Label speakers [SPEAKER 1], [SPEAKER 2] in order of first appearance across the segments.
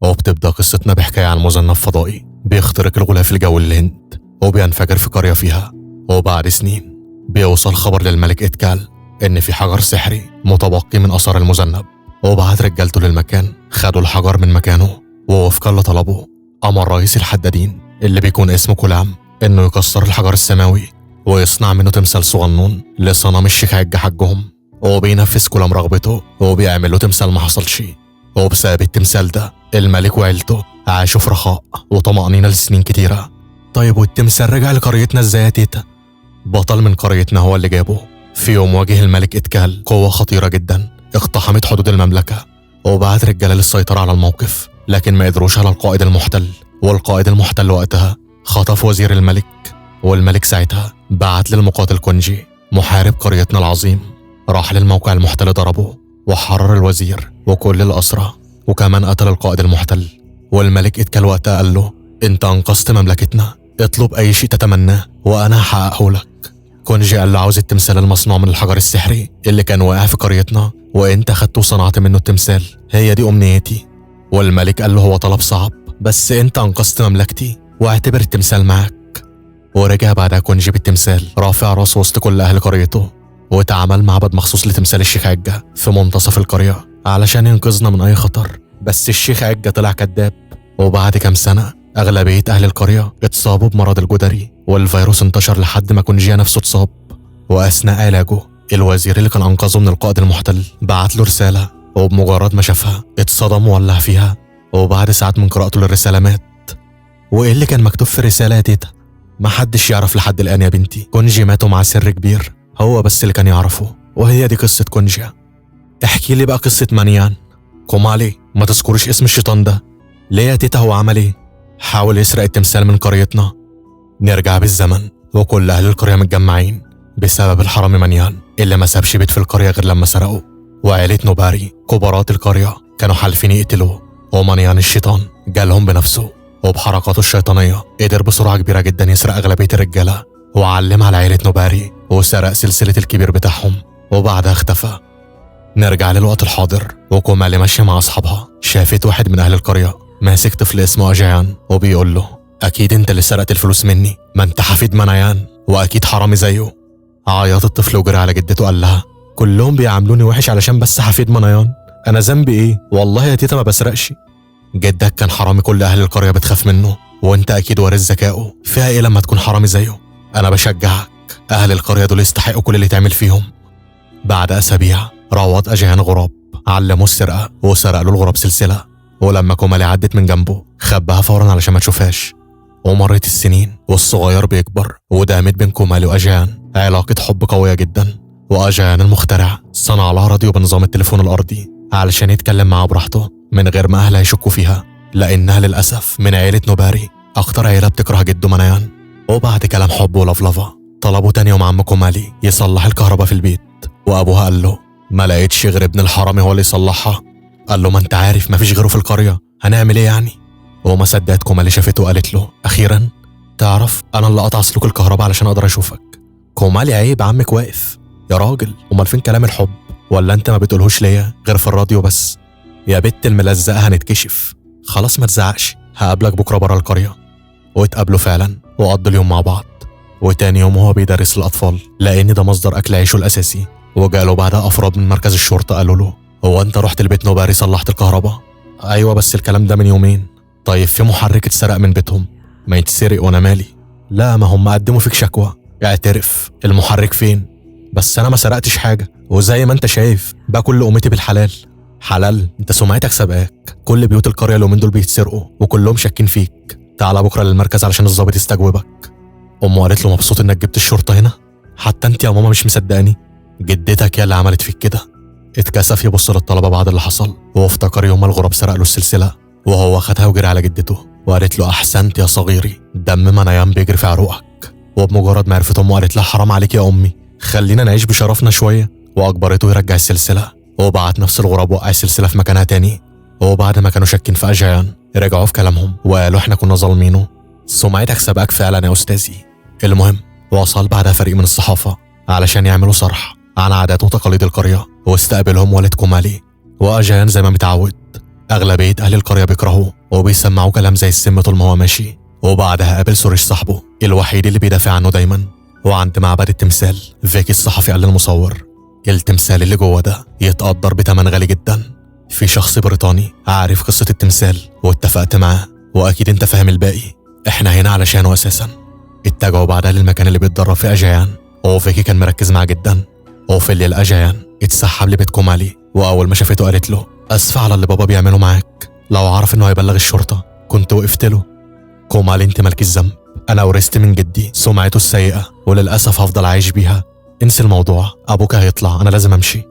[SPEAKER 1] وبتبدأ قصتنا بحكاية عن مذنب فضائي بيخترق الغلاف الجوي للهند وبينفجر في قرية فيها. وبعد سنين بيوصل خبر للملك إتكال إن في حجر سحري متبقي من آثار المذنب، وبعت رجالته للمكان خدوا الحجر من مكانه. ووفقا لطلبه أمر رئيس الحدادين اللي بيكون اسمه كلام إنه يكسر الحجر السماوي ويصنع منه تمثال صغنون لصنم الشيخ عج حجهم. وبينفذ كلام رغبته وبيعمل له تمثال ما حصلش. وبسبب التمثال ده الملك وعيلته عاشوا في رخاء وطمأنينة لسنين كتيرة. طيب والتمثال رجع لقريتنا ازاي يا تيتا؟ بطل من قريتنا هو اللي جابه. في يوم واجه الملك إتكال قوة خطيرة جدا اقتحمت حدود المملكة، وبعت رجالة للسيطرة على الموقف، لكن ما قدروش على القائد المحتل. والقائد المحتل وقتها خطف وزير الملك، والملك ساعتها بعت للمقاتل كونجي محارب قريتنا العظيم. راح للموقع المحتل ضربه وحرر الوزير وكل الأسرى، وكمان قتل القائد المحتل. والملك إتكال وقتها قال له انت انقذت مملكتنا، اطلب اي شيء تتمناه وانا هحققه لك. كونجي قال له عاوز التمثال المصنوع من الحجر السحري اللي كان واقع في قريتنا وانت خدته وصنعت منه التمثال، هي دي امنيتي. والملك قال له هو طلب صعب بس انت انقذت مملكتي واعتبر التمثال معك. ورجع بعدها كونجي بالتمثال رافع راسه وسط كل اهل قريته، واتعمل معبد مخصوص لتمثال الشيخ عجة في منتصف القرية علشان ينقذنا من اي خطر. بس الشيخ عجة طلع كذاب، وبعد كام سنة أغلبية أهل القرية اتصابوا بمرض الجدري، والفيروس انتشر لحد ما كونجيا نفسه اتصاب. وأثناء علاجه الوزير اللي كان أنقذه من القائد المحتل بعت له رسالة، وبمجرد ما شافها اتصدم وولع فيها. وبعد ساعات من قراءته للرسالة مات. وإيه اللي كان مكتوب في الرسالة يا تيتا؟ محدش يعرف لحد الآن يا بنتي. كونجي مات ومع سر كبير هو بس اللي كان يعرفه، وهي دي قصة كونجيا. احكي لي بقى قصة مانيان. كومالي ما تذكرش اسم الشيطان ده ليه يا تيتا؟ هو عمل ايه؟ حاول يسرق التمثال من قريتنا. نرجع بالزمن وكل أهل القرية متجمعين بسبب الحرامي مانيان اللي ما سابش بيت في القرية غير لما سرقه. وعائلة نوباري كبارات القرية كانوا حالفين يقتلوه، ومانيان الشيطان جالهم بنفسه، وبحركاته الشيطانية قدر بسرعة كبيرة جدا يسرق أغلبية الرجالة وعلم على عائلة نوباري وسرق سلسلة الكبير بتاعهم، وبعدها اختفى. نرجع للوقت الحاضر وكومالي ماشية مع أصحابها، شافت واحد من أهل القرية ماسك طفل اسمه أجيان وبيقول له أكيد أنت اللي سرقت الفلوس مني، ما أنت حفيد منيان وأكيد حرامي زيه. عيط الطفل وجري على جدته قال لها كلهم بيعاملوني وحش علشان بس حفيد منيان، أنا ذنبي إيه؟ والله يا تيتا ما بسرقش. جدك كان حرامي كل أهل القرية بتخاف منه، وأنت أكيد وارث ذكائه، فيها إيه لما تكون حرامي زيه؟ أنا بشجعك، أهل القرية دول يستحقوا كل اللي تعمل فيهم. بعد أسابيع روض أجيان غراب، علمه السرقة وسرق له الغراب سلسلة، ولما كومالي عدت من جنبه خباها فورا علشان ما تشوفهاش. ومرت السنين والصغير بيكبر، ودامت بين كومالي وأجيان علاقة حب قوية جدا. وأجيان المخترع صنع لها راديو بنظام التليفون الأرضي علشان يتكلم معاه براحته من غير ما أهلها يشكوا فيها، لأنها للأسف من عيلة نوباري، أكتر عيلة بتكره جده منيان. وبعد كلام حب ولفلفة طلبوا تاني يوم عم كومالي يصلح الكهرباء في البيت، وأبوها قال له ما لقيتش غير ابن الحرامي هو اللي يصلحها. قال له ما انت عارف مفيش غيره في القرية، هنعمل ايه يعني؟ وما صدقت كومالي شافته وقالت له أخيرا تعرف أنا اللي قطع سلوك الكهرباء علشان أقدر أشوفك. كومالي عيب عمك واقف يا راجل، امال فين كلام الحب؟ ولا انت ما بتقولهوش ليا غير في الراديو بس؟ يا بت الملزقة هنتكشف، خلاص ما تزعقش، هقابلك بكرة برا القرية. واتقابلوا فعلا وقضوا اليوم مع بعض. وتاني يوم هو بيدرس الأطفال لأن ده مصدر أكل عيشه الأساسي، وجاله بعدها أفراد من مركز الشرطة قالوا له هو أنت رحت البيت نوباري صلحت الكهرباء؟ أيوة بس الكلام ده من يومين. طيب في محرك اتسرق من بيتهم؟ ما يتسرق وأنا مالي. لا ما هم قدموا فيك شكوى، اعترف المحرك فين؟ بس أنا ما سرقتش حاجة، وزي ما أنت شايف باكل لقمتي بالحلال. حلال؟ أنت سمعتك سبقاك، كل بيوت القرية اليومين دول بيتسرقوا وكلهم شاكين فيك. تعال بكرة للمركز علشان الضابط يستجوبك. أمه قالت له مبسوط إنك جبت الشرطة هنا؟ حتى أنت يا ماما مش مصدقاني؟ جدتك يا اللي عملت فيك كده. اتكسف يبص للطلبة بعد اللي حصل، وافتكر يوم الغراب سرق له السلسلة، وهو خدها وجري على جدته وقالت له أحسنت يا صغيري، دم منيان بيجري في عروقك. وبمجرد ما عرفت أمه قالت لها حرام عليك يا أمي، خلينا نعيش بشرفنا شوية، وأجبرته يرجع السلسلة. وبعت نفس الغراب وقع السلسلة في مكانها تاني. وبعد ما كانوا شاكين في أجيان رجعوا في كلامهم وقالوا احنا كنا ظالمينه، سمعتك سبقك فعلا يا أستاذي. المهم وصل بعدها فريق من الصحافة علشان يعملوا صرح عن عادات وتقاليد القرية، واستقبلهم والد كومالي. وأجيان زي ما متعود أغلبية أهل القرية بيكرهوه وبيسمعوا كلام زي السم طول ما هو ماشي. وبعدها قابل سوريش صاحبه الوحيد اللي بيدافع عنه دايما. وعند معبد التمثال فيكي الصحفي قال للمصور التمثال اللي جوه ده يتقدر بتمن غالي جدا. في شخص بريطاني عارف قصة التمثال واتفقت معاه، وأكيد انت فاهم الباقي، احنا هنا علشانه أساسا. اتجهوا بعدها للمكان اللي بيتدرب فيه أجايان، وفيكي كان مركز معاه جدا. وفي الليل أجايان اتسحب لبيت كومالي، وأول ما شافته قالت له أسف على اللي بابا بيعمله معاك، لو عرف إنه هيبلغ الشرطة كنت وقفت له. كومالي انت مالك الذنب، أنا ورثت من جدي سمعته السيئة وللأسف هفضل عايش بيها. انسي الموضوع، أبوك هيطلع، أنا لازم أمشي.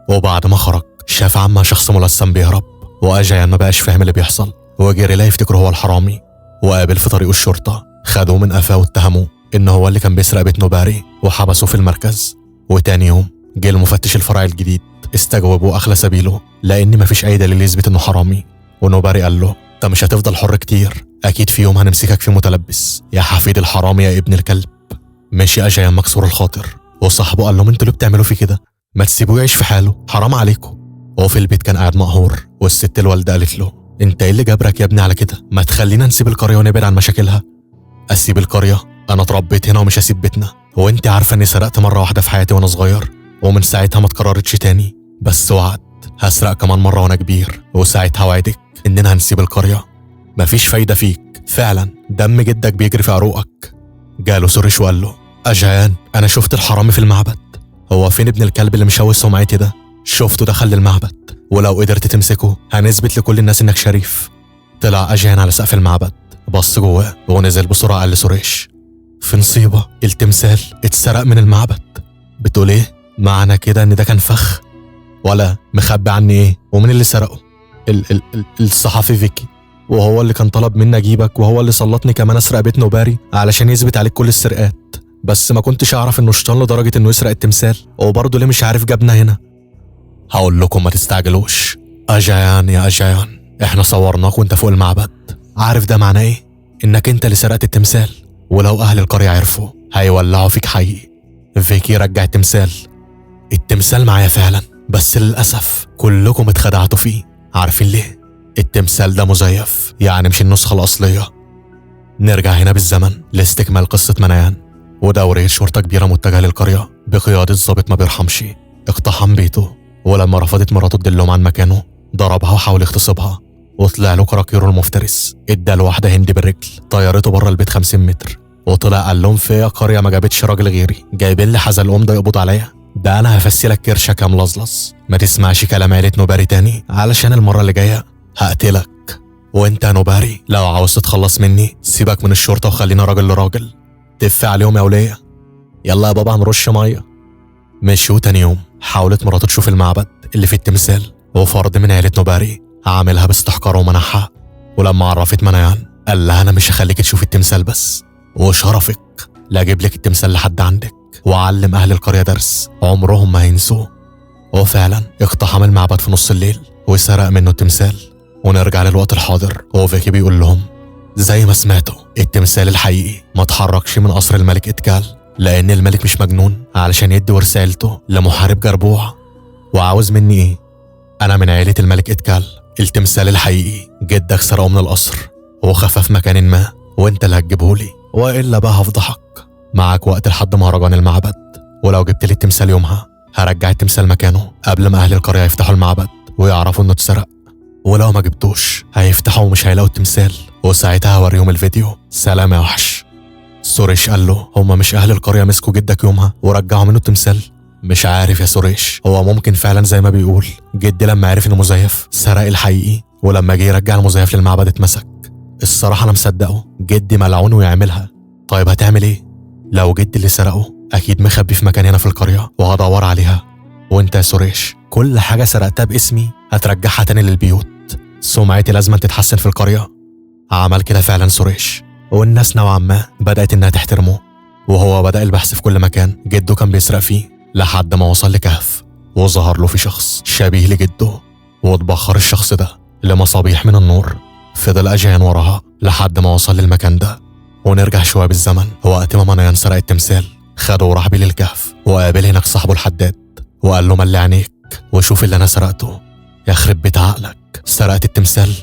[SPEAKER 1] وبعد ما خرج شاف عمه شخص ملثم بيهرب، وأجايان ما بقاش فاهم اللي بيحصل وجري لا يفتكره هو الحرامي. وقابل في طريقه الشرطة، خدوه من قفاه واتهموه إن هو اللي كان بيسرق بيت نوباري وحبسوه في المركز. وتاني يوم جه المفتش الفرعي الجديد استجوبه وأخلى سبيله لأن مفيش أي دليل يثبت إنه حرامي. ونوباري قال له أنت مش هتفضل حر كتير، أكيد في يوم هنمسكك فيه متلبس يا حفيد الحرامي يا ابن الكلب. مشي أجايان مكسور الخاطر، وصاحبه قال لهم انتوا ليه بتعملوا في كده؟ ما تسيبوه يعيش في حاله، حرام عليكم. وفي البيت كان قاعد مقهور، والست الوالده قالت له انت ايه اللي جابرك يا ابني على كده؟ ما تخلينا نسيب القريه ونبعد عن مشاكلها. اسيب القريه؟ انا اتربيت هنا ومش هسيب بيتنا، وانت عارفه اني سرقت مره واحده في حياتي وانا صغير ومن ساعتها ما اتكررتش تاني، بس وعد هسرق كمان مره وانا كبير، وساعتها وعدك اننا هنسيب القريه. مفيش فايده فيك، فعلا دم جدك بيجري في عروقك. جاله سوريش وقال له أجايان أنا شفت الحرامي في المعبد، هو فين ابن الكلب اللي مشوه سمعتي ده؟ شفته دخل المعبد، ولو قدرت تمسكه هنثبت لكل الناس إنك شريف. طلع أجايان على سقف المعبد، بص جواه ونزل بسرعة قال لسوريش في نصيبة، التمثال اتسرق من المعبد. بتقول ايه؟ معنى كده ان ده كان فخ؟ ولا مخبي عني ايه؟ ومين اللي سرقه؟ الصحفي فيكي، وهو اللي كان طلب مني اجيبك، وهو اللي سلطني كمان اسرق بيت نوباري علشان يثبت عليك كل السرقات، بس ما كنتش اعرف انه شيطان لدرجه انه يسرق التمثال. وبرضه ليه مش عارف جابنا هنا؟ هقول لكم ما تستعجلوش. أجايان يا أجايان، احنا صورناك وانت فوق المعبد، عارف ده معناه ايه؟ انك انت اللي سرقت التمثال، ولو اهل القريه عرفوا هيولعوا فيك حي. فيكي رجع التمثال معايا فعلا، بس للاسف كلكم اتخدعتوا فيه. عارفين ليه؟ التمثال ده مزيف، يعني مش النسخه الاصليه. نرجع هنا بالزمن لاستكمال قصه منيان. ودورية شرطه كبيره متجهه للقريه بقياده ضابط ما بيرحمش اقتحم بيته، ولما رفضت مراته تدلهم عن مكانه ضربها وحاول يغتصبها، وطلع له كراكيرو المفترس اداله واحده هندي بالرجل طيرته بره البيت 50 متر، وطلع قال لهم فيا قريه ما جابتش راجل غيري، جايبين لي حزلقوم ده يقبض عليا، ده انا هفسيلك كرشه كملظلظ، ما تسمعش كلام عيله نوباري تاني علشان المره اللي جايه هقتلك. وانت يا نوباري لو عاوز تتخلص مني سيبك من الشرطه وخلينا راجل لراجل. تف عليهم يا وليه، يلا يا بابا هنرش ميه. مشوا تاني يوم حاولت مراته تشوف المعبد اللي في التمثال، وفرد من عيله نوباري عاملها باستحقار ومنحها، ولما عرفت منيان قال لها انا مش هخليك تشوف التمثال بس، وشرفك لا اجيب لك التمثال لحد عندك وعلم اهل القريه درس عمرهم ما هينسوه. وفعلا اقتحم المعبد في نص الليل وسرق منه التمثال. ونرجع للوقت الحاضر، وفيكي بيقول لهم زي ما سمعتوا التمثال الحقيقي ما اتحركش من قصر الملك اتكال، لان الملك مش مجنون علشان يدي ورث عيلته لمحارب جربوع. وعاوز مني ايه؟ انا من عيله الملك اتكال، التمثال الحقيقي جدك سرقه من القصر وخفى في مكان ما، وانت اللي هتجيبهولي، والا بقى هفضحك. معاك وقت لحد مهرجان المعبد، ولو جبت لي التمثال يومها هرجع التمثال مكانه قبل ما اهل القريه يفتحوا المعبد ويعرفوا انه اتسرق، ولو ما جبتوش هيفتحوا ومش هيلاقوا التمثال، وساعتها هوريهم الفيديو. سلام يا وحش. سوريش قال له هما مش اهل القريه مسكوا جدك يومها ورجعوا منه التمثال؟ مش عارف يا سوريش، هو ممكن فعلا زي ما بيقول جدي لما عرف انه مزيف سرق الحقيقي، ولما جه يرجع المزيف للمعبد اتمسك. الصراحه انا مصدقه، جدي ملعون ويعملها. طيب هتعمل ايه؟ لو جدي اللي سرقه اكيد مخبي في مكان هنا في القريه وهدور عليها. وانت يا سوريش كل حاجه سرقتها باسمي هترجعها تاني للبيوت، سمعتي لازم تتحسن في القريه. عمل كده فعلا سوريش، والناس نوعا ما بدات انها تحترمه، وهو بدا البحث في كل مكان جده كان بيسرق فيه لحد ما وصل لكهف، وظهر له في شخص شبيه لجده، واتبخر الشخص ده لمصابيح من النور. فضل أجايان وراها لحد ما وصل للمكان ده. ونرجع شويه بالزمن، وقت ما منيان سرق التمثال خده وراح بيه للكهف، وقابل هناك صاحبه الحداد وقال له ملي عينيك وشوف اللي انا سرقته. يخرب بيت عقلك، سرقت التمثال؟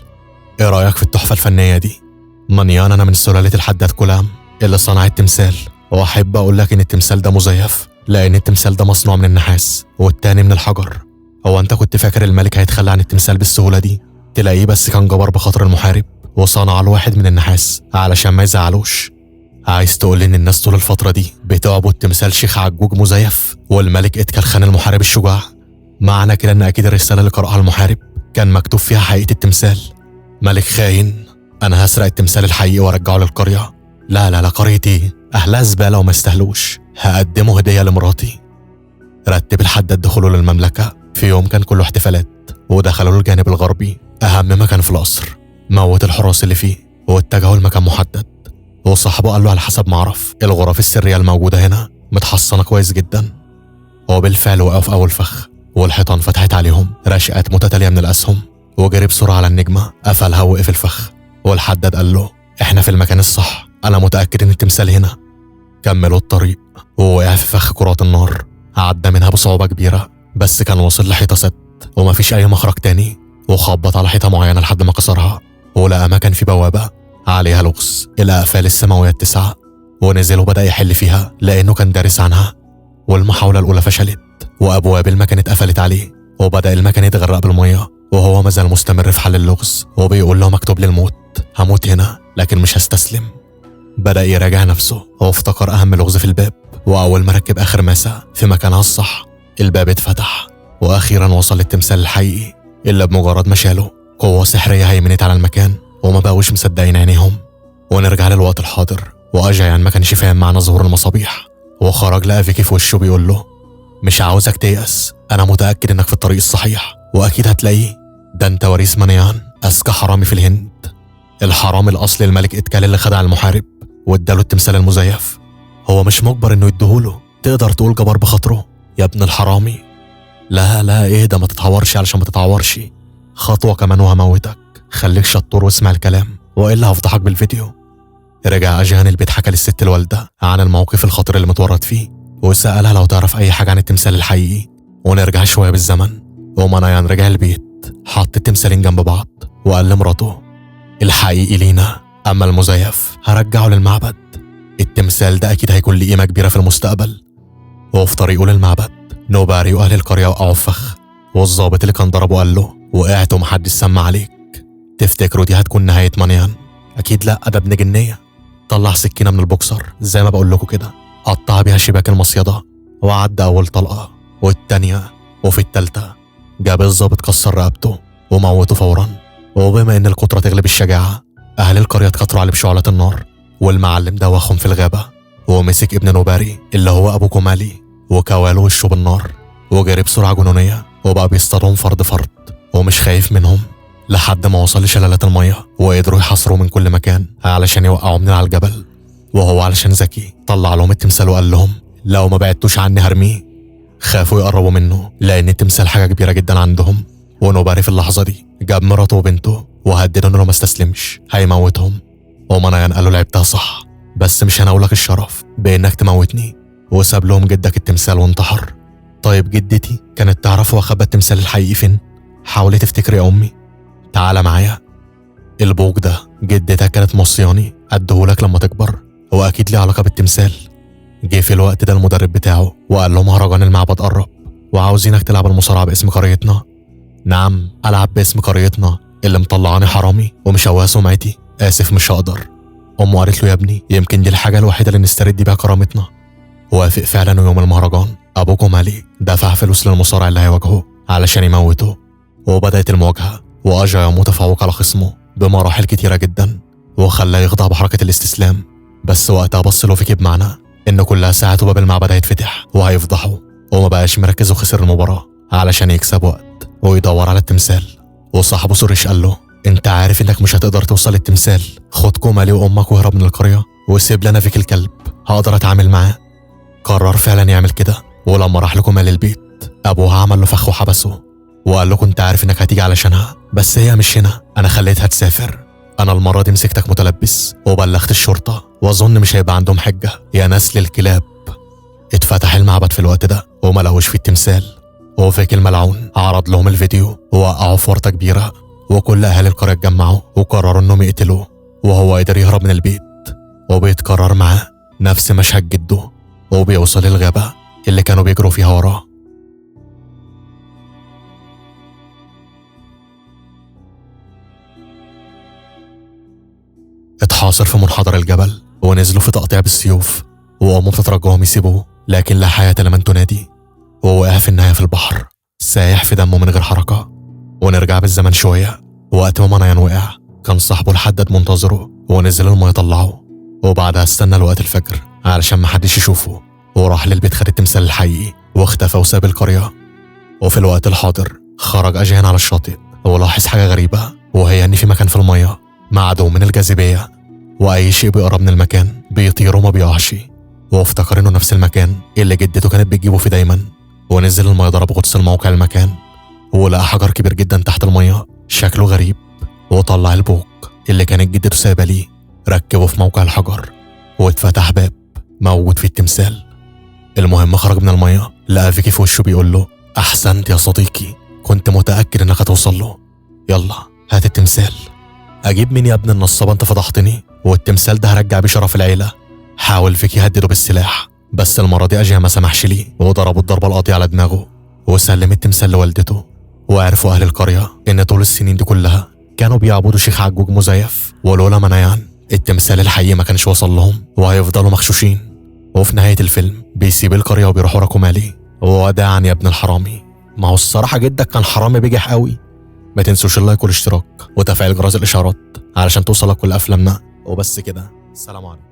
[SPEAKER 1] ايه رأيك في التحفة الفنية دي؟ مانيان أنا من سلالة الحداد كلام اللي صنع التمثال، وأحب أقول لك إن التمثال ده مزيف، لأن التمثال ده مصنوع من النحاس والتاني من الحجر. هو أنت كنت فاكر الملك هيتخلى عن التمثال بالسهولة دي؟ تلاقيه بس كان جبر بخاطر المحارب وصنع له واحد من النحاس علشان ما يزعلوش. عايز تقول إن الناس طول الفترة دي بتعبد تمثال شيخ عجوج مزيف والملك إتكال خان المحارب الشجاع؟ معنى كده إن أكيد الرسالة اللي قرأها المحارب كان مكتوب فيها حقيقة التمثال. ملك خاين، أنا هسرق التمثال الحقيقي وأرجعه للقرية. لا لا لا، قرية إيه؟ أهلها زبالة وما يستاهلوش، هقدمه هدية لمراتي. رتب الحداد دخوله للمملكة في يوم كان كله احتفالات، ودخلوا الجانب الغربي أهم مكان في القصر، موت الحراس اللي فيه واتجهوا لمكان محدد. وصاحبه قال له على حسب ما اعرف الغرف السرية الموجودة هنا متحصنة كويس جدا. وبالفعل وقعوا في أول فخ والحيطان فتحت عليهم رشقات متتالية من الأسهم، وجري بسرعة على النجمة قفلها ووقف الفخ. والحداد قال له احنا في المكان الصح، أنا متأكد إن التمثال هنا. كملوا الطريق ووقع في فخ كرات النار، عدى منها بصعوبة كبيرة بس كان وصل لحيطة ست ومفيش أي مخرج تاني، وخبط على حيطة معينة لحد ما كسرها، ولقى مكان في بوابة عليها لغز الأقفال السماوية التسعة، ونزل وبدأ يحل فيها لأنه كان دارس عنها. والمحاولة الأولى فشلت وأبواب المكان اتقفلت عليه، وبدأ المكان يتغرق بالمية وهو مازال مستمر في حل اللغز وبيقول له مكتوب للموت، هموت هنا لكن مش هستسلم. بدأ يراجع نفسه وافتكر أهم لغز في الباب، وأول ما ركب آخر ماسة في مكانها الصح الباب اتفتح، وأخيرا وصل للتمثال الحقيقي إلا بمجرد ما شاله قوة سحرية هيمنت على المكان وما بقوش مصدقين عينيهم. ونرجع للوقت الحاضر، وأجايان ما كانش فاهم معنى ظهور المصابيح، وخرج لقى فيكي في وشه بيقول له مش عاوزك تيأس، أنا متأكد إنك في الطريق الصحيح وأكيد هتلاقيه، ده أنت وريث مانيان أذكى حرامي في الهند، الحرامي الأصلي الملك إتكال اللي خدع المحارب واداله التمثال المزيف. هو مش مجبر إنه يديهوله، تقدر تقول جبر بخاطره يا ابن الحرامي. لا لا إيه ده، ما تتعورش علشان ما تتعورش، خطوة كمان وهموتك، خليك شطور واسمع الكلام وإلا هفضحك بالفيديو. رجع أجايان البيت، حكى للست الوالدة عن الموقف الخطير اللي متورط فيه، وسألها لو تعرف أي حاجة عن التمثال الحقيقي. ونرجع شوية بالزمن، ومانيان رجع البيت حط التمثالين جنب بعض وقال لمراته الحقيقي لينا، أما المزيف هرجعه للمعبد. التمثال ده أكيد هيكون ليه قيمة كبيرة في المستقبل. وفي طريقه للمعبد نوباري وأهل القرية وقعوا في فخ، والظابط اللي كان ضربه قال له وقعت ومحدش سمع عليك. تفتكروا دي هتكون نهاية مانيان؟ أكيد لأ، ده ابن جنية. طلع سكينة من البوكسر زي ما بقول لكم كده، قطع بيها شباك المصيدة، وعدى أول طلقة والتانية، وفي التالتة جاب الظابط كسر رقبته وموته فورا. وبما إن القدرة تغلب الشجاعة، أهل القرية اتكتروا عليه بشعلة النار، والمعلم دوخهم في الغابة ومسك ابن نوباري اللي هو أبو كومالي وكواله وشه بالنار، وجري بسرعة جنونية وبقى بيصطادهم فرد فرد ومش خايف منهم، لحد ما وصل لشلالات المية وقدروا يحاصروه من كل مكان علشان يوقعوا من على الجبل. وهو علشان ذكي طلع لهم التمثال وقال لهم لو ما بعدتوش عني هرميه. خافوا يقربوا منه لأن التمثال حاجة كبيرة جدا عندهم. ونوباري في اللحظة دي جاب مراته وبنته وهددوا انه لو ما استسلمش هيموتهم. ومانيان قال له لعبتها صح، بس مش هناولك الشرف بانك تموتني. وساب لهم جدك التمثال وانتحر. طيب جدتي كانت تعرف هو خبى التمثال الحقيقي فين؟ حاولي تفتكري يا امي. تعالى معايا. البوق ده جدتك كانت موصياني اديهولك لما تكبر، واكيد ليه علاقة بالتمثال. جه في الوقت ده المدرب بتاعه وقال له مهرجان المعبد قرب وعاوزينك تلعب المصارعة باسم قريتنا. نعم، ألعب باسم قريتنا اللي مطلعاني حرامي ومشوهة سمعتي؟ آسف مش هقدر. أمه قالت له يا ابني يمكن دي الحاجة الوحيدة اللي نسترد بيها كرامتنا. وافق فعلا، ويوم المهرجان أبو كومالي دفع فلوس للمصارع اللي هيواجهه علشان يموته. وبدأت المواجهة، وأجايا متفوق على خصمه بمراحل كتيرة جدا وخلاه يخضع بحركة الاستسلام. بس وقتها بص له فيكي بمعنى إن كلها ساعة وباب المعبد هيتفتح وهيفضحه، وما بقاش مركز وخسر المباراة علشان يكسب وقت ويدور على التمثال. وصاحبه سوريش قال له انت عارف انك مش هتقدر توصل للتمثال، خد كومالي وامك واهرب من القرية وسيب لنا فيك الكلب، هقدر اتعامل معاه. قرر فعلا يعمل كده، ولما راح لكومالي البيت ابوها عمل له فخ وحبسه وقال له كنت عارف انك هتيجي علشانها، بس هي مش هنا، انا خليتها تسافر. انا المرة دي مسكتك متلبس وبلغت الشرطة، واظن مش هيبقى عندهم حجة يا نسل الكلاب. اتفتح المعبد في الوقت ده وما لقوش فيه التمثال، وفيك الملعون عرض لهم الفيديو ووقعوا في ورطة كبيرة وكل أهالي القرية اتجمعوا وقرروا إنهم يقتلوه، وهو قدر يهرب من البيت. وبيتكرر معاه نفس مشهد جده، وبيوصل الغابة اللي كانوا بيجروا فيها وراه. اتحاصر في منحدر الجبل ونزلوا في تقطيع بالسيوف، وأمه بتترجاهم يسيبوه، لكن لا حياة لمن تنادي. ووقع في النهاية في البحر سايح في دمه من غير حركة. ونرجع بالزمن شوية، وقت ما منيان وقع كان صاحبه الحداد منتظره ونزل المية طلعه، وبعدها استنى لوقت الفجر علشان محدش يشوفه، وراح للبيت خد التمثال الحقيقي واختفى وساب القرية. وفي الوقت الحاضر خرج أجيان على الشاطئ ولاحظ حاجة غريبة، وهي إن في مكان في المية معدوم من الجاذبية، وأي شيء بيقرب من المكان بيطير وما بيقعش. وافتكر إنه نفس المكان اللي جدته كانت بتجيبه فيه دايما. ونزل المية ضرب غطس الموقع المكان، ولقى حجر كبير جدا تحت المية شكله غريب، وطلع البوق اللي كانت جدته سايبه ليه، ركبه في موقع الحجر واتفتح باب موجود فيه التمثال. المهم خرج من المية لقى فيكي في وشه بيقول له: أحسنت يا صديقي، كنت متأكد إنك هتوصل له، يلا هات التمثال. أجيب مين يا ابن النصابة، أنت فضحتني، والتمثال ده هرجع بيه شرف العيلة. حاول فيكي يهدده بالسلاح، بس المرة دي أجيها ما سمحش ليه، وضربوا الضربة القاضية على دماغه، وسلم التمثال لوالدته. وعرفوا أهل القرية إن طول السنين دي كلها كانوا بيعبدوا شيخ عجوج مزيف، ولولا منيان التمثال الحقيقي ما كانش وصل لهم، وهيفضلوا مغشوشين. وفي نهاية الفيلم بيسيب القرية وبيروح ورا كمالي، ووداعا يا ابن الحرامي. ما هو الصراحة جدك كان حرامي بجح قوي. ما تنسوش اللايك والاشتراك وتفعيل جرس الإشعارات علشان توصلك كل أفلامنا. وبس كده، السلام عليكم.